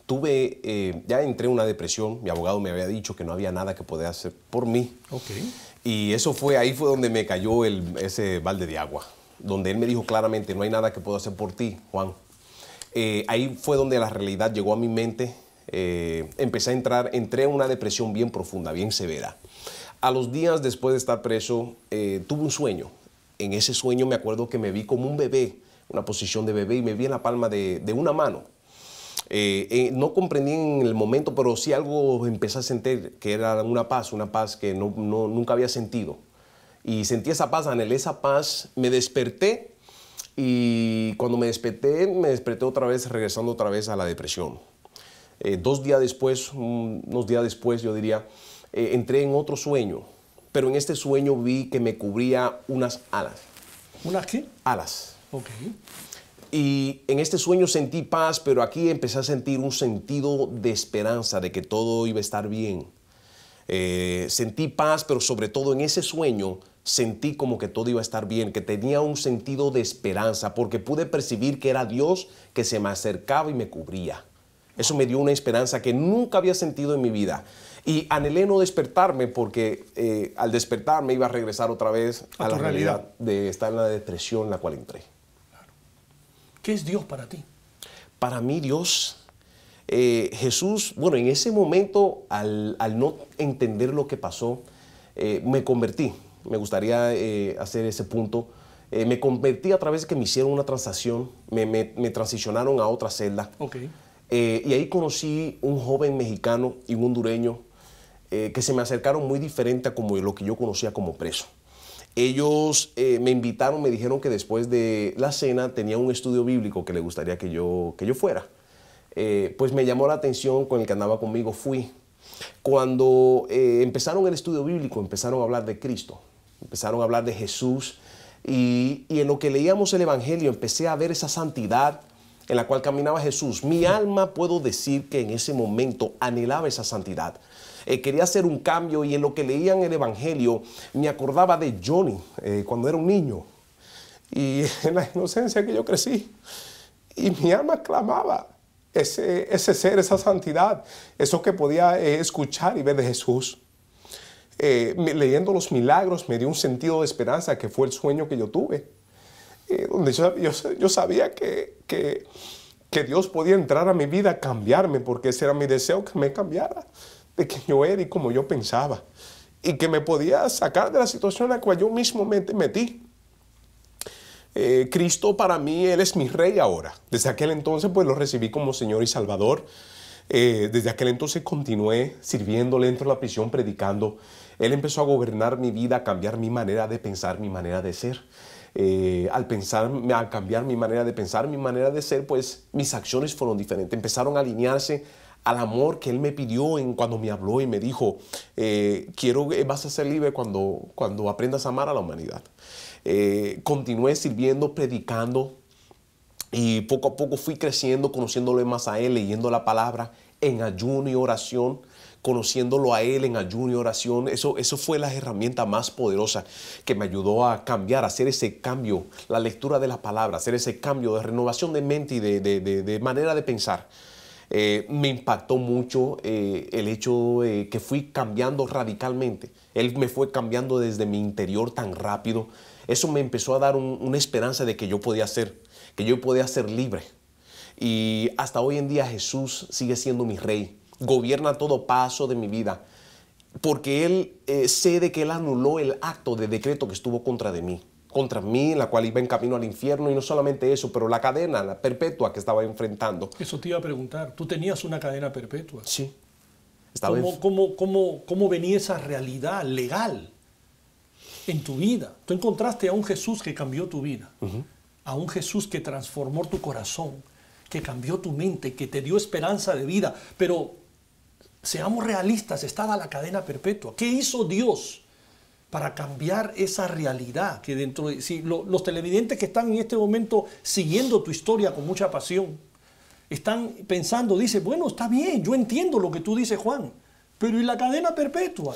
ya entré en una depresión. Mi abogado me había dicho que no había nada que podía hacer por mí. Okay. Y ahí fue donde me cayó ese balde de agua, donde él me dijo claramente, no hay nada que puedo hacer por ti, Juan. Ahí fue donde la realidad llegó a mi mente. Entré en una depresión bien profunda, bien severa. A los días después de estar preso, tuve un sueño. En ese sueño me acuerdo que me vi como un bebé, una posición de bebé, y me vi en la palma de una mano. No comprendí en el momento, pero sí algo empecé a sentir, que era una paz que nunca había sentido. Y sentí esa paz, anhelé esa paz, me desperté, y cuando me desperté otra vez, regresando otra vez a la depresión. Unos días después, yo diría, entré en otro sueño, pero en este sueño vi que me cubría unas alas. ¿Unas qué? Alas. Ok. Y en este sueño sentí paz, pero aquí empecé a sentir un sentido de esperanza, de que todo iba a estar bien. Sentí paz, pero sobre todo en ese sueño sentí como que todo iba a estar bien, que tenía un sentido de esperanza, porque pude percibir que era Dios que se me acercaba y me cubría. Eso me dio una esperanza que nunca había sentido en mi vida. Y anhelé no despertarme porque al despertarme iba a regresar otra vez a la realidad de estar en la depresión en la cual entré. ¿Qué es Dios para ti? Para mí Dios, Jesús, bueno, en ese momento al no entender lo que pasó, me convertí. Me gustaría hacer ese punto. Me convertí a través de que me hicieron una transacción, me transicionaron a otra celda. Okay. Y ahí conocí un joven mexicano y un hondureño que se me acercaron muy diferente a como lo que yo conocía como preso. Ellos me invitaron, me dijeron que después de la cena tenía un estudio bíblico que les gustaría que yo fuera. Pues me llamó la atención, con el que andaba conmigo fui. Cuando empezaron el estudio bíblico, empezaron a hablar de Cristo, empezaron a hablar de Jesús y en lo que leíamos el Evangelio empecé a ver esa santidad en la cual caminaba Jesús. Mi alma, puedo decir que en ese momento anhelaba esa santidad. Quería hacer un cambio y en lo que leía en el Evangelio me acordaba de Johnny cuando era un niño y en la inocencia que yo crecí. Y mi alma clamaba ese ser, esa santidad, eso que podía escuchar y ver de Jesús. Leyendo los milagros me dio un sentido de esperanza que fue el sueño que yo tuve. Donde yo sabía que Dios podía entrar a mi vida, cambiarme, porque ese era mi deseo, que me cambiara de que yo era y como yo pensaba, y que me podía sacar de la situación en la cual yo mismo me metí. Cristo para mí, Él es mi Rey ahora. Desde aquel entonces pues lo recibí como Señor y Salvador. Desde aquel entonces continué sirviéndole dentro de la prisión, predicando. Él empezó a gobernar mi vida, a cambiar mi manera de pensar, mi manera de ser. Al cambiar mi manera de pensar, mi manera de ser, pues mis acciones fueron diferentes. Empezaron a alinearse al amor que Él me pidió cuando me habló y me dijo, vas a ser libre cuando aprendas a amar a la humanidad. Continué sirviendo, predicando y poco a poco fui creciendo, conociéndole más a Él, leyendo la palabra en ayuno y oración, conociéndolo a Él en ayuno y oración. Eso fue la herramienta más poderosa que me ayudó a cambiar, a hacer ese cambio, la lectura de la palabra, hacer ese cambio de renovación de mente y de manera de pensar. Me impactó mucho el hecho que fui cambiando radicalmente. Él me fue cambiando desde mi interior tan rápido. Eso me empezó a dar una esperanza de que yo podía ser libre. Y hasta hoy en día Jesús sigue siendo mi Rey. Gobierna todo paso de mi vida. Porque Él sé de que Él anuló el acto de decreto que estuvo contra mí, en la cual iba en camino al infierno. Y no solamente eso, pero la cadena, la perpetua que estaba enfrentando. Eso te iba a preguntar. ¿Tú tenías una cadena perpetua? Sí. ¿Cómo venía esa realidad legal en tu vida? Tú encontraste a un Jesús que cambió tu vida, a un Jesús que transformó tu corazón, que cambió tu mente, que te dio esperanza de vida. Pero seamos realistas, estaba la cadena perpetua. ¿Qué hizo Dios para cambiar esa realidad? Que dentro de los televidentes que están en este momento siguiendo tu historia con mucha pasión, están pensando, dice, bueno, está bien, yo entiendo lo que tú dices, Juan, pero ¿y la cadena perpetua?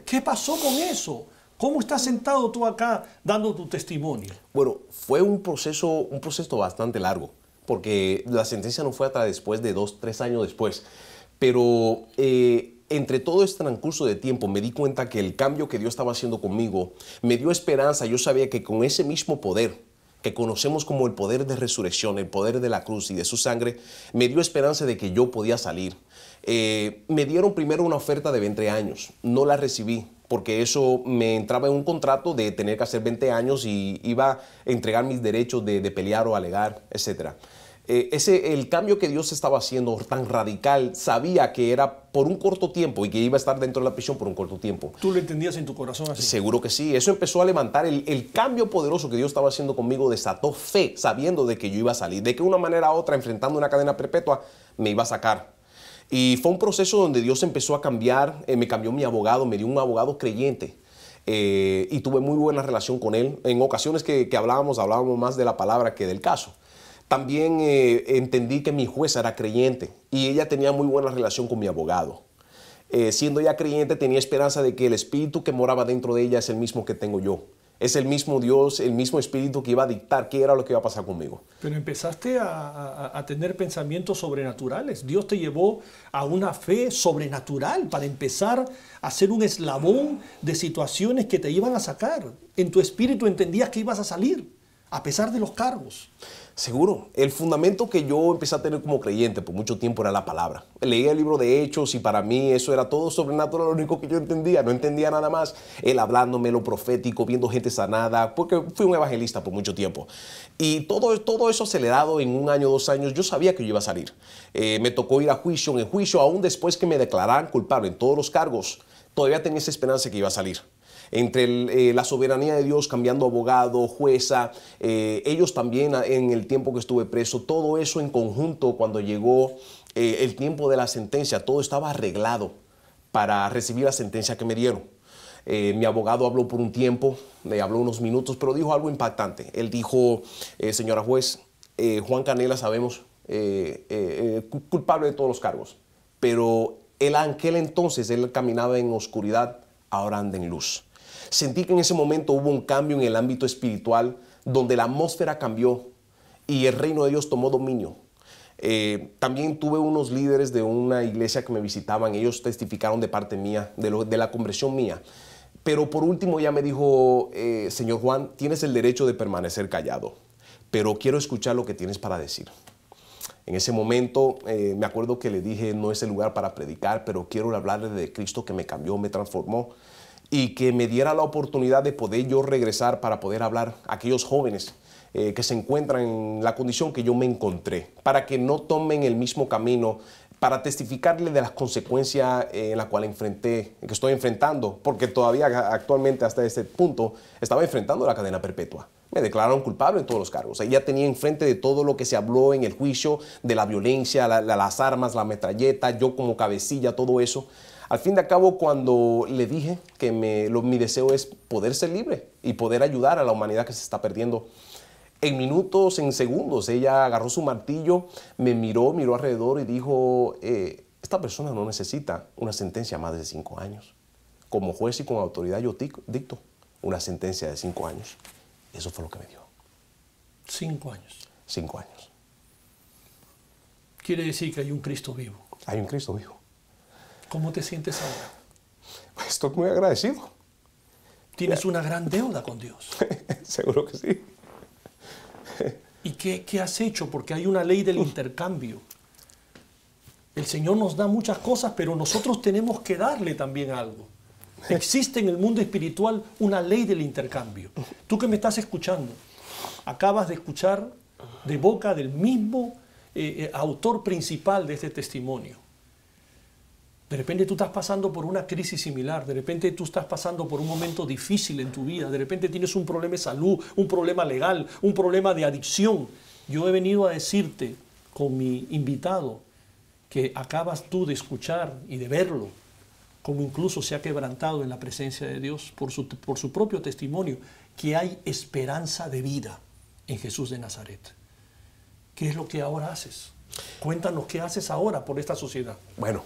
¿Qué pasó con eso? ¿Cómo estás sentado tú acá dando tu testimonio? Bueno, fue un proceso bastante largo, porque la sentencia no fue hasta después de 2-3 años después. Pero entre todo este transcurso de tiempo me di cuenta que el cambio que Dios estaba haciendo conmigo me dio esperanza. Yo sabía que con ese mismo poder que conocemos como el poder de resurrección, el poder de la cruz y de su sangre, me dio esperanza de que yo podía salir. Me dieron primero una oferta de 20 años, no la recibí porque eso me entraba en un contrato de tener que hacer 20 años y iba a entregar mis derechos de pelear o alegar, etc. El cambio que Dios estaba haciendo tan radical, sabía que era por un corto tiempo y que iba a estar dentro de la prisión por un corto tiempo. ¿Tú lo entendías en tu corazón así? Seguro que sí. Eso empezó a levantar el cambio poderoso que Dios estaba haciendo conmigo, desató fe, sabiendo de que yo iba a salir, de que de una manera u otra, enfrentando una cadena perpetua, me iba a sacar. Y fue un proceso donde Dios empezó a cambiar, me cambió mi abogado, me dio un abogado creyente. Y tuve muy buena relación con él. En ocasiones que hablábamos más de la palabra que del caso. También entendí que mi jueza era creyente y ella tenía muy buena relación con mi abogado. Siendo ella creyente, tenía esperanza de que el espíritu que moraba dentro de ella es el mismo que tengo yo. Es el mismo Dios, el mismo espíritu que iba a dictar qué era lo que iba a pasar conmigo. Pero empezaste a tener pensamientos sobrenaturales. Dios te llevó a una fe sobrenatural para empezar a ser un eslabón de situaciones que te iban a sacar. En tu espíritu entendías que ibas a salir, a pesar de los cargos. Seguro. El fundamento que yo empecé a tener como creyente por mucho tiempo era la palabra. Leía el libro de Hechos y para mí eso era todo sobrenatural, lo único que yo entendía. No entendía nada más. Él hablándome lo profético, viendo gente sanada, porque fui un evangelista por mucho tiempo. Y todo eso acelerado en 1 año, 2 años, yo sabía que yo iba a salir. Me tocó ir a juicio. En el juicio, aún después que me declararan culpable en todos los cargos, todavía tenía esa esperanza que iba a salir. Entre la soberanía de Dios, cambiando abogado, jueza, ellos también en el tiempo que estuve preso, todo eso en conjunto cuando llegó el tiempo de la sentencia, todo estaba arreglado para recibir la sentencia que me dieron. Mi abogado habló por un tiempo, me habló unos minutos, pero dijo algo impactante. Él dijo, señora juez, Juan Canela sabemos culpable de todos los cargos, pero en aquel entonces él caminaba en oscuridad, ahora anda en luz. Sentí que en ese momento hubo un cambio en el ámbito espiritual donde la atmósfera cambió y el reino de Dios tomó dominio. También tuve unos líderes de una iglesia que me visitaban, ellos testificaron de parte mía, de la conversión mía. Pero por último ya me dijo, señor Juan, tienes el derecho de permanecer callado, pero quiero escuchar lo que tienes para decir. En ese momento me acuerdo que le dije, no es el lugar para predicar, pero quiero hablarle de Cristo que me cambió, me transformó y que me diera la oportunidad de poder yo regresar para poder hablar a aquellos jóvenes que se encuentran en la condición que yo me encontré, para que no tomen el mismo camino, para testificarle de las consecuencias en las cuales que estoy enfrentando, porque todavía actualmente hasta este punto estaba enfrentando la cadena perpetua. Me declararon culpable en todos los cargos. Ella tenía enfrente de todo lo que se habló en el juicio, de la violencia, las armas, la metralleta, yo como cabecilla, todo eso. Al fin de cabo, cuando le dije que mi deseo es poder ser libre y poder ayudar a la humanidad que se está perdiendo, en minutos, en segundos, ella agarró su martillo, me miró alrededor y dijo, esta persona no necesita una sentencia más de 5 años. Como juez y con autoridad yo dicto una sentencia de 5 años. Eso fue lo que me dio. 5 años. 5 años. Quiere decir que hay un Cristo vivo. Hay un Cristo vivo. ¿Cómo te sientes ahora? Estoy muy agradecido. Tienes una gran deuda con Dios. Seguro que sí. ¿Y qué has hecho? Porque hay una ley del intercambio. El Señor nos da muchas cosas, pero nosotros tenemos que darle también algo. Existe en el mundo espiritual una ley del intercambio. Tú que me estás escuchando, acabas de escuchar de boca del mismo autor principal de este testimonio. De repente tú estás pasando por una crisis similar, de repente tú estás pasando por un momento difícil en tu vida, de repente tienes un problema de salud, un problema legal, un problema de adicción. Yo he venido a decirte con mi invitado que acabas tú de escuchar y de verlo, como incluso se ha quebrantado en la presencia de Dios por su propio testimonio, que hay esperanza de vida en Jesús de Nazaret. ¿Qué es lo que ahora haces? Cuéntanos qué haces ahora por esta sociedad. Bueno.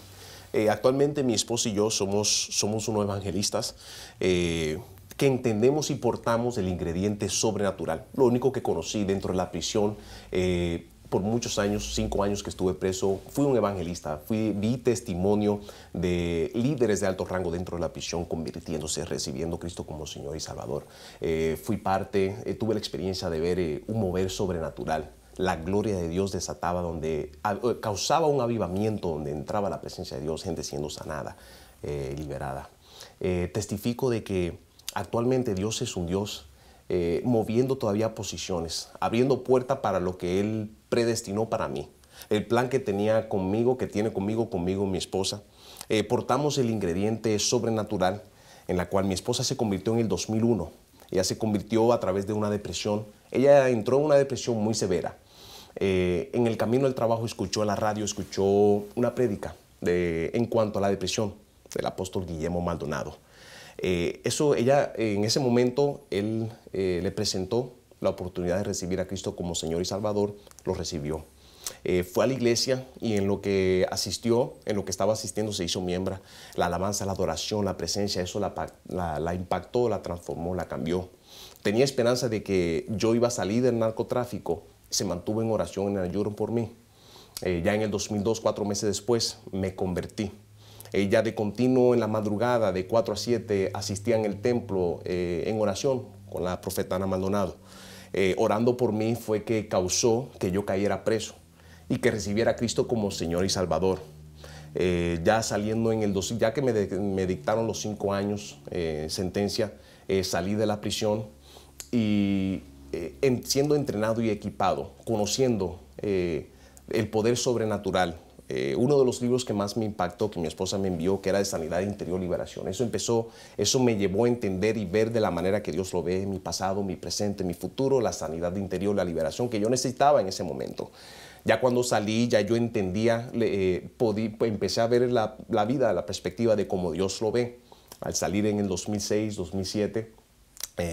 Actualmente mi esposa y yo somos unos evangelistas que entendemos y portamos el ingrediente sobrenatural. Lo único que conocí dentro de la prisión, por muchos años, 5 años que estuve preso, fui un evangelista. Vi testimonio de líderes de alto rango dentro de la prisión convirtiéndose, recibiendo a Cristo como Señor y Salvador. Fui parte, tuve la experiencia de ver un mover sobrenatural. La gloria de Dios desataba, donde causaba un avivamiento, donde entraba la presencia de Dios, gente siendo sanada, liberada. Testifico de que actualmente Dios es un Dios moviendo todavía posiciones, abriendo puertas para lo que Él predestinó para mí. El plan que tenía conmigo, que tiene conmigo mi esposa. Portamos el ingrediente sobrenatural en la cual mi esposa se convirtió en el 2001. Ella se convirtió a través de una depresión. Ella entró en una depresión muy severa. En el camino al trabajo escuchó en la radio, escuchó una prédica en cuanto a la depresión del apóstol Guillermo Maldonado. Ella, en ese momento, él le presentó la oportunidad de recibir a Cristo como Señor y Salvador, lo recibió. Fue a la iglesia y en lo que asistió, en lo que estaba asistiendo, se hizo miembro. La alabanza, la adoración, la presencia, eso la impactó, la transformó, la cambió. Tenía esperanza de que yo iba a salir del narcotráfico. Se mantuvo en oración, en ayuno por mí. Ya en el 2002, 4 meses después, me convertí. Ella de continuo en la madrugada, de 4 a 7, asistía en el templo en oración con la profeta Ana Maldonado. Orando por mí fue que causó que yo cayera preso y que recibiera a Cristo como Señor y Salvador. Ya saliendo ya que me dictaron los 5 años sentencia, salí de la prisión y siendo entrenado y equipado, conociendo el poder sobrenatural. Uno de los libros que más me impactó, que mi esposa me envió, que era de Sanidad Interior, Liberación. Eso me llevó a entender y ver de la manera que Dios lo ve, mi pasado, mi presente, mi futuro, la sanidad interior, la liberación que yo necesitaba en ese momento. Ya cuando salí, ya yo entendía, empecé a ver la vida, la perspectiva de cómo Dios lo ve. Al salir en el 2006, 2007,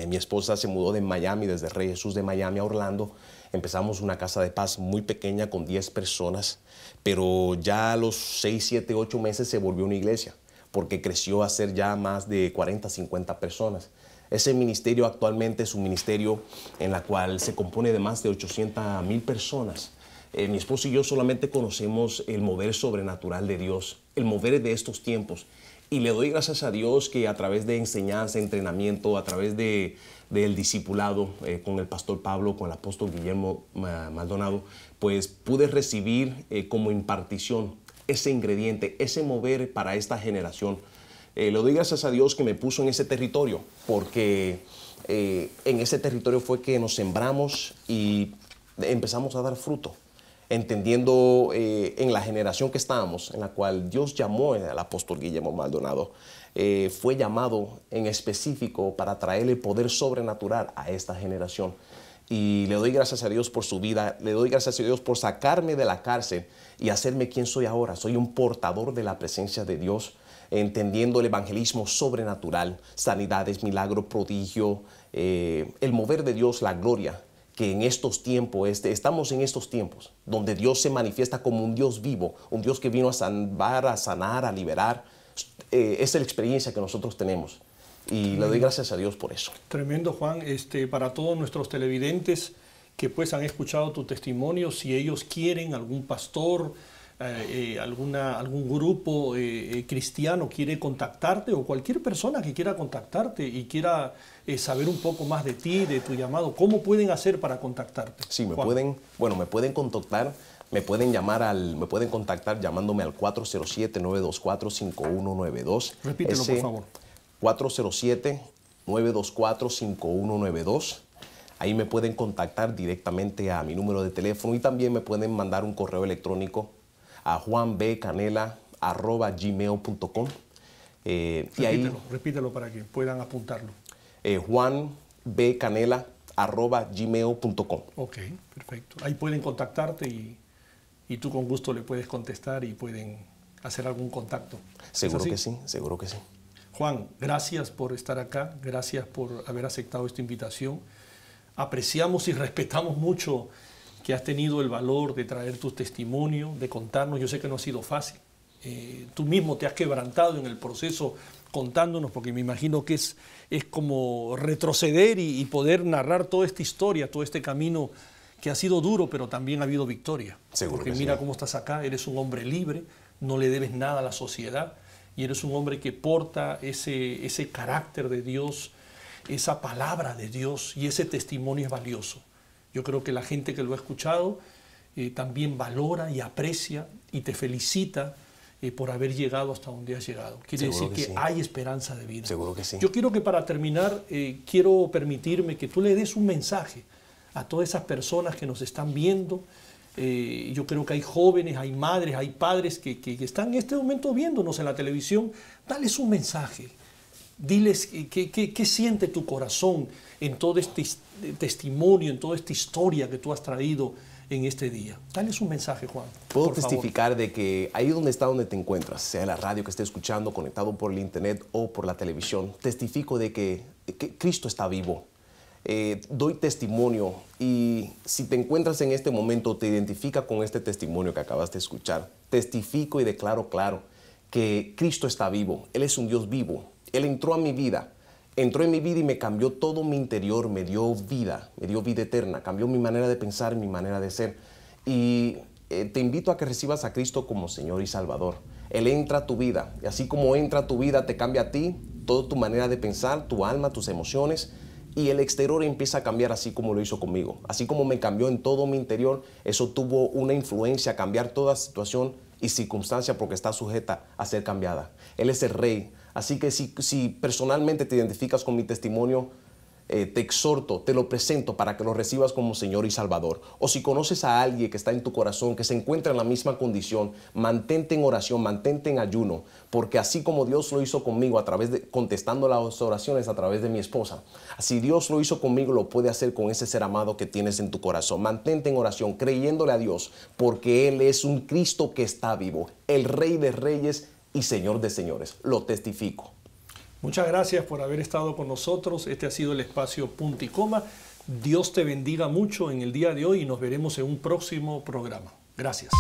mi esposa se mudó de Miami, desde Rey Jesús de Miami a Orlando. Empezamos una casa de paz muy pequeña con 10 personas, pero ya a los 6, 7, 8 meses se volvió una iglesia, porque creció a ser ya más de 40, 50 personas. Ese ministerio actualmente es un ministerio en el cual se compone de más de 800,000 personas. Mi esposo y yo solamente conocemos el mover sobrenatural de Dios, el mover de estos tiempos. Y le doy gracias a Dios que a través de enseñanza, entrenamiento, a través del discipulado con el pastor Pablo, con el apóstol Guillermo Maldonado, pues pude recibir como impartición ese ingrediente, ese mover para esta generación. Le doy gracias a Dios que me puso en ese territorio, porque en ese territorio fue que nos sembramos y empezamos a dar fruto, entendiendo en la generación que estábamos, en la cual Dios llamó al apóstol Guillermo Maldonado, fue llamado en específico para traer el poder sobrenatural a esta generación. Y le doy gracias a Dios por su vida, le doy gracias a Dios por sacarme de la cárcel y hacerme quien soy ahora. Soy un portador de la presencia de Dios, entendiendo el evangelismo sobrenatural, sanidades, milagro, prodigio, el mover de Dios, la gloria, que en estos tiempos, estamos en estos tiempos, donde Dios se manifiesta como un Dios vivo, un Dios que vino a salvar, a sanar, a liberar. Esa es la experiencia que nosotros tenemos. Y le doy gracias a Dios por eso. Tremendo, Juan. Para todos nuestros televidentes que pues han escuchado tu testimonio, si ellos quieren, algún pastor, algún grupo cristiano quiere contactarte, o cualquier persona que quiera contactarte y quiera saber un poco más de ti, de tu llamado, ¿cómo pueden hacer para contactarte? Sí, me pueden contactar. Me pueden contactar llamándome al 407-924-5192. Repítelo, por favor. 407-924-5192. Ahí me pueden contactar directamente a mi número de teléfono y también me pueden mandar un correo electrónico a juanbcanela@gmail.com. Repítelo para que puedan apuntarlo. juanbcanela@gmail.com. Ok, perfecto. Ahí pueden contactarte y tú con gusto le puedes contestar y pueden hacer algún contacto. Seguro que sí, seguro que sí. Juan, gracias por estar acá, gracias por haber aceptado esta invitación. Apreciamos y respetamos mucho que has tenido el valor de traer tu testimonio, de contarnos. Yo sé que no ha sido fácil. Tú mismo te has quebrantado en el proceso contándonos, porque me imagino que es como retroceder y poder narrar toda esta historia, todo este camino que ha sido duro, pero también ha habido victoria. Seguro porque que mira sí. cómo estás acá, eres un hombre libre, no le debes nada a la sociedad y eres un hombre que porta ese carácter de Dios, esa palabra de Dios, y ese testimonio es valioso. Yo creo que la gente que lo ha escuchado también valora y aprecia y te felicita por haber llegado hasta donde has llegado. Quiere decir que hay esperanza de vida. Seguro que sí. Yo quiero que para terminar, quiero permitirme que tú le des un mensaje a todas esas personas que nos están viendo. Yo creo que hay jóvenes, hay madres, hay padres que están en este momento viéndonos en la televisión. Dales un mensaje. Diles qué siente tu corazón en todo este testimonio, en toda esta historia que tú has traído en este día. Dale un mensaje, Juan. Puedo testificar de que ahí donde te encuentras, sea la radio que esté escuchando, conectado por el internet o por la televisión, testifico de que Cristo está vivo. Doy testimonio, y si te encuentras en este momento, te identifica con este testimonio que acabas de escuchar, testifico y declaro claro que Cristo está vivo. Él es un Dios vivo. Él entró a mi vida. Entró en mi vida y me cambió todo mi interior, me dio vida eterna, cambió mi manera de pensar, mi manera de ser. Y te invito a que recibas a Cristo como Señor y Salvador. Él entra a tu vida, y así como entra a tu vida, te cambia a ti, toda tu manera de pensar, tu alma, tus emociones, y el exterior empieza a cambiar así como lo hizo conmigo. Así como me cambió en todo mi interior, eso tuvo una influencia a cambiar toda situación y circunstancia, porque está sujeta a ser cambiada. Él es el Rey. Así que si personalmente te identificas con mi testimonio, te exhorto, te lo presento para que lo recibas como Señor y Salvador. O si conoces a alguien que está en tu corazón, que se encuentra en la misma condición, mantente en oración, mantente en ayuno, porque así como Dios lo hizo conmigo contestando las oraciones a través de mi esposa, así Dios lo hizo conmigo, lo puede hacer con ese ser amado que tienes en tu corazón. Mantente en oración, creyéndole a Dios, porque Él es un Cristo que está vivo, el Rey de Reyes y Señor de señores. Lo testifico. Muchas gracias por haber estado con nosotros. Este ha sido el espacio Punto y Coma. Dios te bendiga mucho en el día de hoy y nos veremos en un próximo programa. Gracias.